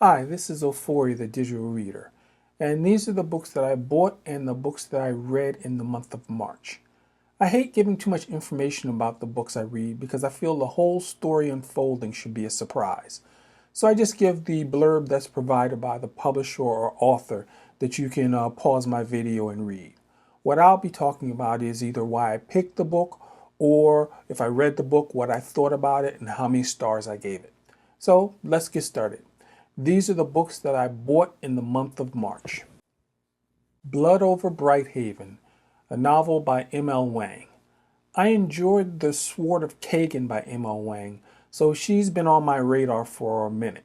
Hi, this is Ofori, the digital reader, and these are the books that I bought and the books that I read in the month of March. I hate giving too much information about the books I read because I feel the whole story unfolding should be a surprise. So I just give the blurb that's provided by the publisher or author that you can pause my video and read. What I'll be talking about is either why I picked the book or if I read the book, what I thought about it and how many stars I gave it. So let's get started. These are the books that I bought in the month of March. Blood Over Brighthaven, a novel by M.L. Wang. I enjoyed The Sword of Kaigen by M.L. Wang, so she's been on my radar for a minute.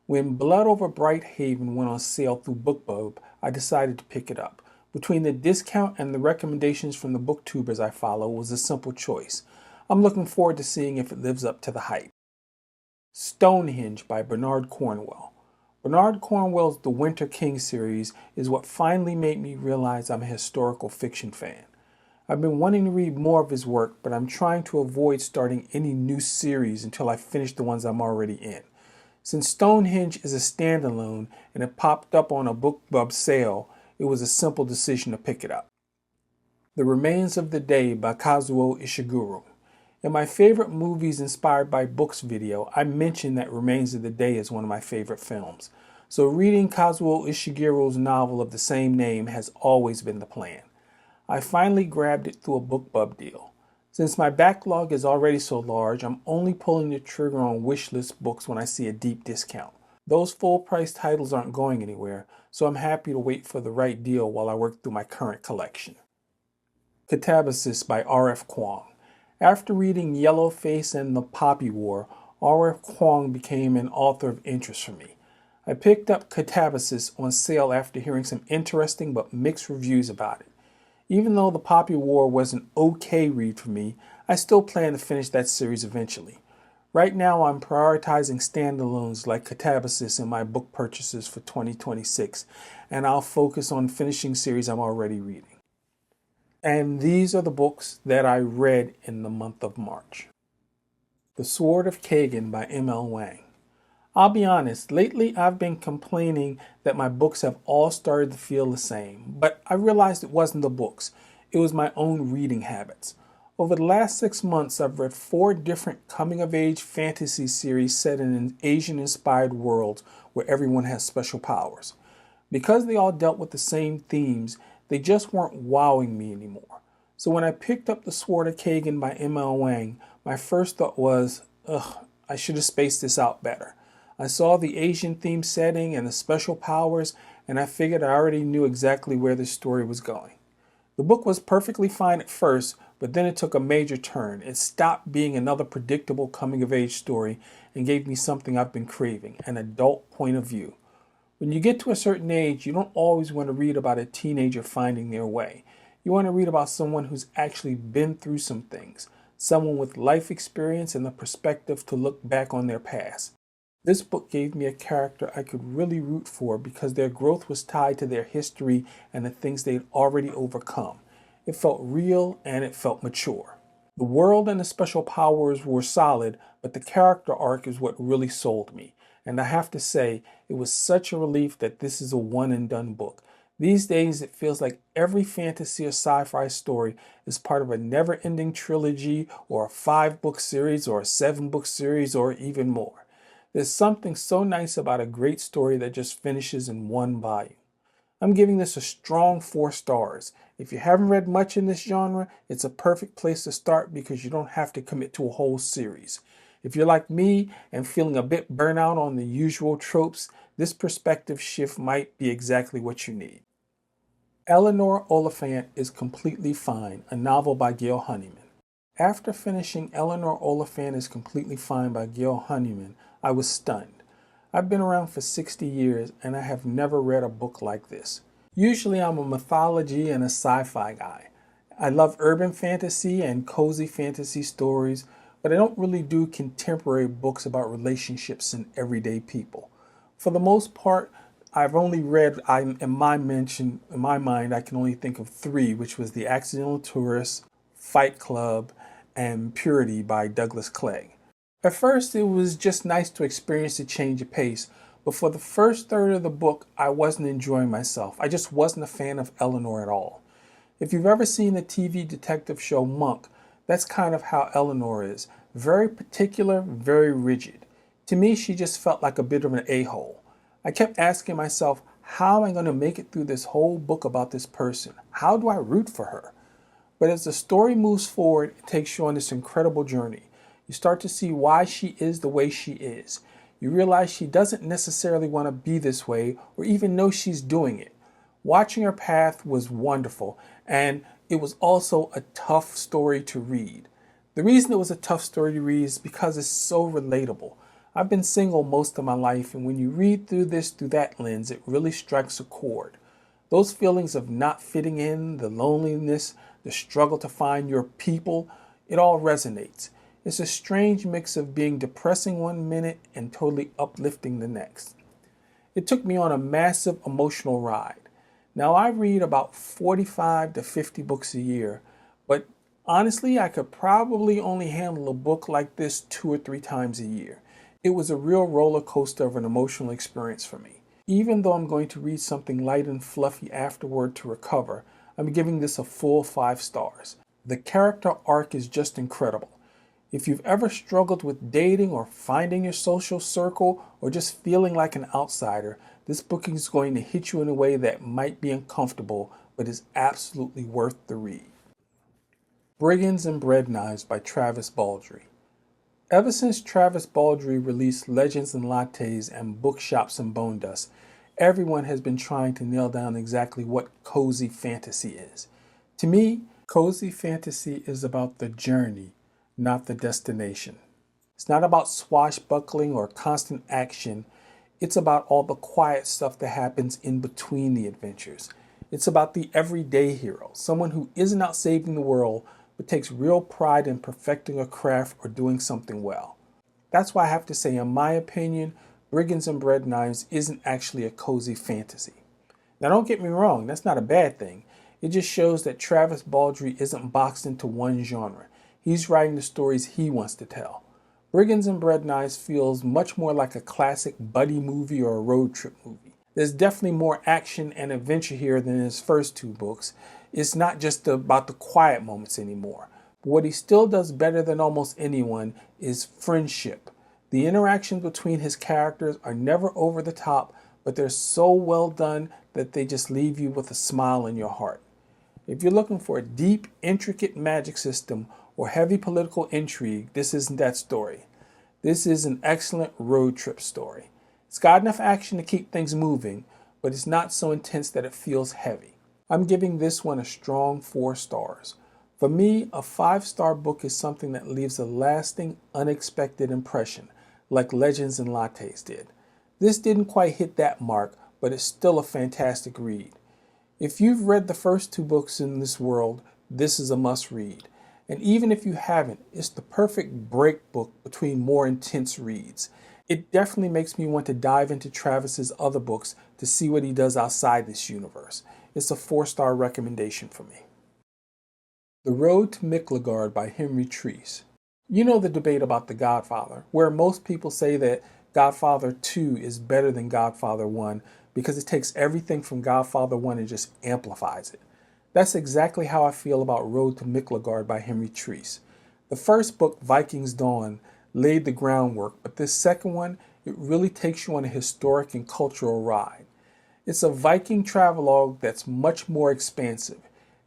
When Blood Over Brighthaven went on sale through BookLife, I decided to pick it up. Between the discount and the recommendations from the booktubers I follow, it was a simple choice. I'm looking forward to seeing if it lives up to the hype. Stonehenge by Bernard Cornwell. Bernard Cornwell's The Winter King series is what finally made me realize I'm a historical fiction fan. I've been wanting to read more of his work, but I'm trying to avoid starting any new series until I finish the ones I'm already in. Since Stonehenge is a standalone and it popped up on a BookLife sale, it was a simple decision to pick it up. The Remains of the Day by Kazuo Ishiguro. In my favorite movies inspired by books video, I mentioned that Remains of the Day is one of my favorite films. So reading Kazuo Ishiguro's novel of the same name has always been the plan. I finally grabbed it through a BookLife deal. Since my backlog is already so large, I'm only pulling the trigger on wishlist books when I see a deep discount. Those full-price titles aren't going anywhere, so I'm happy to wait for the right deal while I work through my current collection. Katabasis by R.F. Kuang. After reading Yellowface and The Poppy War, R.F. Kuang became an author of interest for me. I picked up Katabasis on sale after hearing some interesting but mixed reviews about it. Even though The Poppy War was an okay read for me, I still plan to finish that series eventually. Right now I'm prioritizing standalones like Katabasis in my book purchases for 2026, and I'll focus on finishing series I'm already reading. And these are the books that I read in the month of March. The Sword of Kaigen by M.L. Wang. I'll be honest, lately I've been complaining that my books have all started to feel the same, but I realized it wasn't the books, it was my own reading habits. Over the last 6 months, I've read 4 different coming-of-age fantasy series set in an Asian-inspired world where everyone has special powers. Because they all dealt with the same themes, they just weren't wowing me anymore. So when I picked up The Sword of Kaigen by M.L. Wang, my first thought was, I should have spaced this out better. I saw the Asian theme setting and the special powers, and I figured I already knew exactly where the story was going. The book was perfectly fine at first, but then it took a major turn. It stopped being another predictable coming-of-age story and gave me something I've been craving, an adult point of view. When you get to a certain age, you don't always want to read about a teenager finding their way. You want to read about someone who's actually been through some things, someone with life experience and the perspective to look back on their past. This book gave me a character I could really root for because their growth was tied to their history and the things they'd already overcome. It felt real and it felt mature. The world and the special powers were solid, but the character arc is what really sold me. And I have to say, it was such a relief that this is a one and done book. These days, it feels like every fantasy or sci-fi story is part of a never-ending trilogy or a 5-book series or a 7-book series or even more. There's something so nice about a great story that just finishes in one volume. I'm giving this a strong 4 stars. If you haven't read much in this genre, it's a perfect place to start because you don't have to commit to a whole series. If you're like me and feeling a bit burnout on the usual tropes, this perspective shift might be exactly what you need. Eleanor Oliphant is Completely Fine, a novel by Gail Honeyman. After finishing Eleanor Oliphant is Completely Fine by Gail Honeyman, I was stunned. I've been around for 60 years and I have never read a book like this. Usually I'm a mythology and a sci-fi guy. I love urban fantasy and cozy fantasy stories, but I don't really do contemporary books about relationships and everyday people. For the most part, I've only read, in my mind, I can only think of 3, which was The Accidental Tourist, Fight Club, and Purity by Douglas Clegg. At first, it was just nice to experience a change of pace, But for the first third of the book, I wasn't enjoying myself. I just wasn't a fan of Eleanor at all. If you've ever seen the TV detective show Monk, that's kind of how Eleanor is. Very particular, very rigid. To me, she just felt like a bit of an a-hole. I kept asking myself, how am I going to make it through this whole book about this person? How do I root for her? But as the story moves forward, it takes you on this incredible journey. You start to see why she is the way she is. You realize she doesn't necessarily want to be this way or even know she's doing it. Watching her path was wonderful, and it was also a tough story to read. The reason it was a tough story to read is because it's so relatable. I've been single most of my life, and when you read through this through that lens, it really strikes a chord. Those feelings of not fitting in, the loneliness, the struggle to find your people, it all resonates. It's a strange mix of being depressing one minute and totally uplifting the next. It took me on a massive emotional ride. Now, I read about 45 to 50 books a year, but honestly, I could probably only handle a book like this 2 or 3 times a year. It was a real roller coaster of an emotional experience for me. Even though I'm going to read something light and fluffy afterward to recover, I'm giving this a full 5 stars. The character arc is just incredible. If you've ever struggled with dating or finding your social circle or just feeling like an outsider, this book is going to hit you in a way that might be uncomfortable, but is absolutely worth the read. Brigands and Breadknives by Travis Baldree. Ever since Travis Baldree released Legends and Lattes and Bookshops and Bone Dust, everyone has been trying to nail down exactly what cozy fantasy is. To me, cozy fantasy is about the journey, not the destination. It's not about swashbuckling or constant action. It's about all the quiet stuff that happens in between the adventures. It's about the everyday hero, someone who isn't out saving the world, but takes real pride in perfecting a craft or doing something well. That's why I have to say, in my opinion, Brigands and Breadknives isn't actually a cozy fantasy. Now, don't get me wrong, that's not a bad thing. It just shows that Travis Baldree isn't boxed into one genre. He's writing the stories he wants to tell. Brigands and Breadknives feels much more like a classic buddy movie or a road trip movie. There's definitely more action and adventure here than in his first 2 books. It's not just about the quiet moments anymore. But what he still does better than almost anyone is friendship. The interactions between his characters are never over the top, but they're so well done that they just leave you with a smile in your heart. If you're looking for a deep, intricate magic system or heavy political intrigue, this isn't that story. This is an excellent road trip story. It's got enough action to keep things moving, but it's not so intense that it feels heavy. I'm giving this one a strong 4 stars. For me, a 5-star book is something that leaves a lasting, unexpected impression, like Legends and Lattes did. This didn't quite hit that mark, but it's still a fantastic read. If you've read the first 2 books in this world, this is a must-read. And even if you haven't, it's the perfect break book between more intense reads. It definitely makes me want to dive into Travis's other books to see what he does outside this universe. It's a 4-star recommendation for me. The Road to Miklagard by Henry Treece. You know the debate about The Godfather, where most people say that Godfather 2 is better than Godfather 1 because it takes everything from Godfather 1 and just amplifies it. That's exactly how I feel about Road to Miklagard by Henry Treece. The first book, Viking's Dawn, laid the groundwork, but this second one, it really takes you on a historic and cultural ride. It's a Viking travelogue that's much more expansive.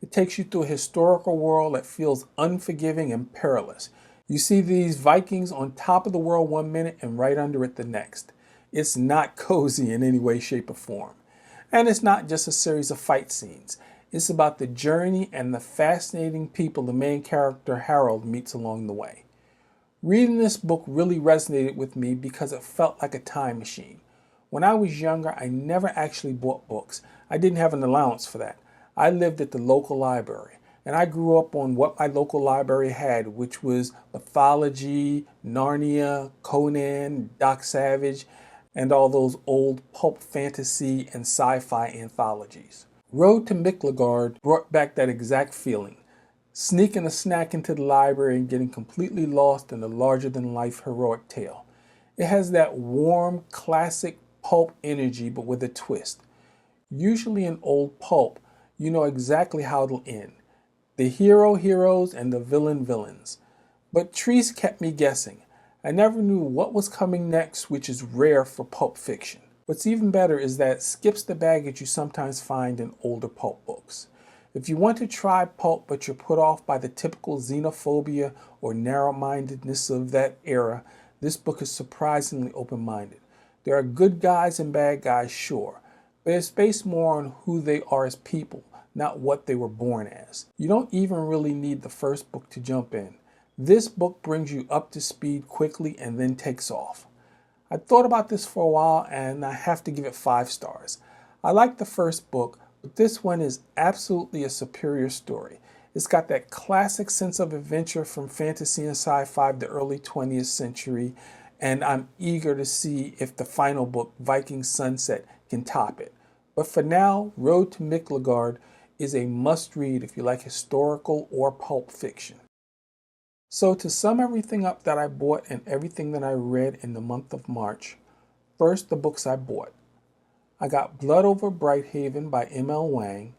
It takes you through a historical world that feels unforgiving and perilous. You see these Vikings on top of the world one minute and right under it the next. It's not cozy in any way, shape, or form. And it's not just a series of fight scenes. It's about the journey and the fascinating people the main character Harold meets along the way. Reading this book really resonated with me because it felt like a time machine. When I was younger, I never actually bought books. I didn't have an allowance for that. I lived at the local library, and I grew up on what my local library had, which was mythology, Narnia, Conan, Doc Savage, and all those old pulp fantasy and sci-fi anthologies. Road to Miklagard brought back that exact feeling. Sneaking a snack into the library and getting completely lost in a larger-than-life heroic tale. It has that warm, classic pulp energy, but with a twist. Usually in old pulp, you know exactly how it'll end. The hero heroes and the villain villains. But Treece kept me guessing. I never knew what was coming next, which is rare for pulp fiction. What's even better is that it skips the baggage you sometimes find in older pulp books. If you want to try pulp but you're put off by the typical xenophobia or narrow-mindedness of that era, this book is surprisingly open-minded. There are good guys and bad guys, sure, but it's based more on who they are as people, not what they were born as. You don't even really need the first book to jump in. This book brings you up to speed quickly and then takes off. I thought about this for a while and I have to give it 5 stars. I like the first book, but this one is absolutely a superior story. It's got that classic sense of adventure from fantasy and sci-fi of the early 20th century, and I'm eager to see if the final book, Viking Sunset, can top it. But for now, Road to Miklagard is a must-read if you like historical or pulp fiction. So to sum everything up that I bought and everything that I read in the month of March, first the books I bought. I got Blood Over Brighthaven by M.L. Wang.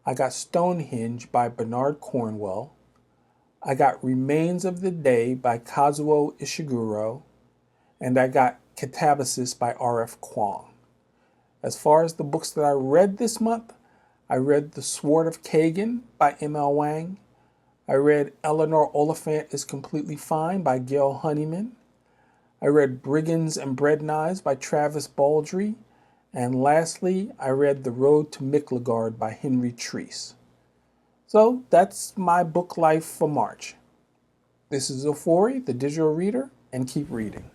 I got Stonehenge by Bernard Cornwell. I got Remains of the Day by Kazuo Ishiguro. And I got Katabasis by R.F. Kuang. As far as the books that I read this month, I read The Sword of Kaigen by M.L. Wang. I read Eleanor Oliphant is Completely Fine by Gail Honeyman. I read Brigands and Breadknives by Travis Baldree. And lastly, I read The Road to Miklagard by Henry Treece. So that's my book life for March. This is Zofori, the digital reader, and keep reading.